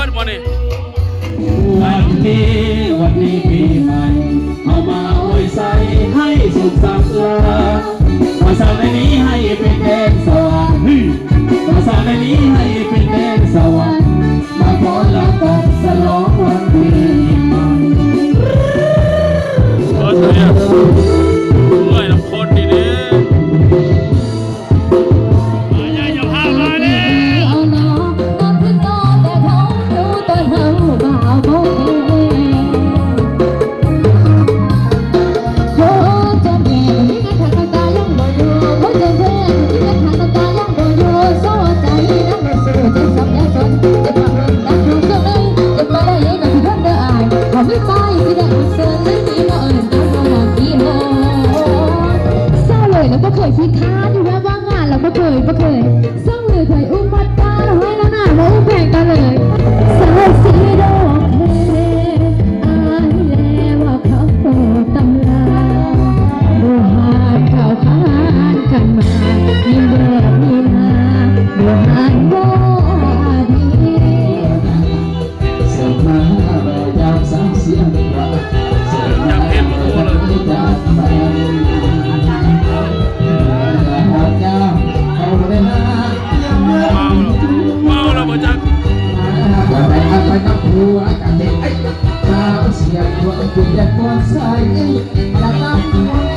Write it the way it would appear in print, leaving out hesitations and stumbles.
ดบ่นี่วันนี้ปีใหม่เอามาอวยใส่ให้สุขสันต์ลามาสาวในนี้ให้เป็นแดนสวรรค์มาสาวในนี้ให้เป็นแดนสวรรค์มาขอลากันฉลองวันปีใหม่เนี่ยเมื่อยลำคนดีเด้อย่าพามาเด้แล้วก็เคยคิดท้าอยู่ว่าว่างานเราก็เคยส่งเลยเคยอุ้มมัดตาเราให้แล้วหน้ามาอุ้มแข่งกันเลยสาวสีดอกเทอายแล้วเขาโตตำลาดูหาข่าวขานกันมามีเดือดมีนาดูหานว่าดีเสมอยามสามเสียงรักอยากเห็นตัวเลยเมาแล้วบ่จักวันไหนไปกับผัวกันเด็กสาวเสียงหัวคุณอยากกวนใส่แล้วก็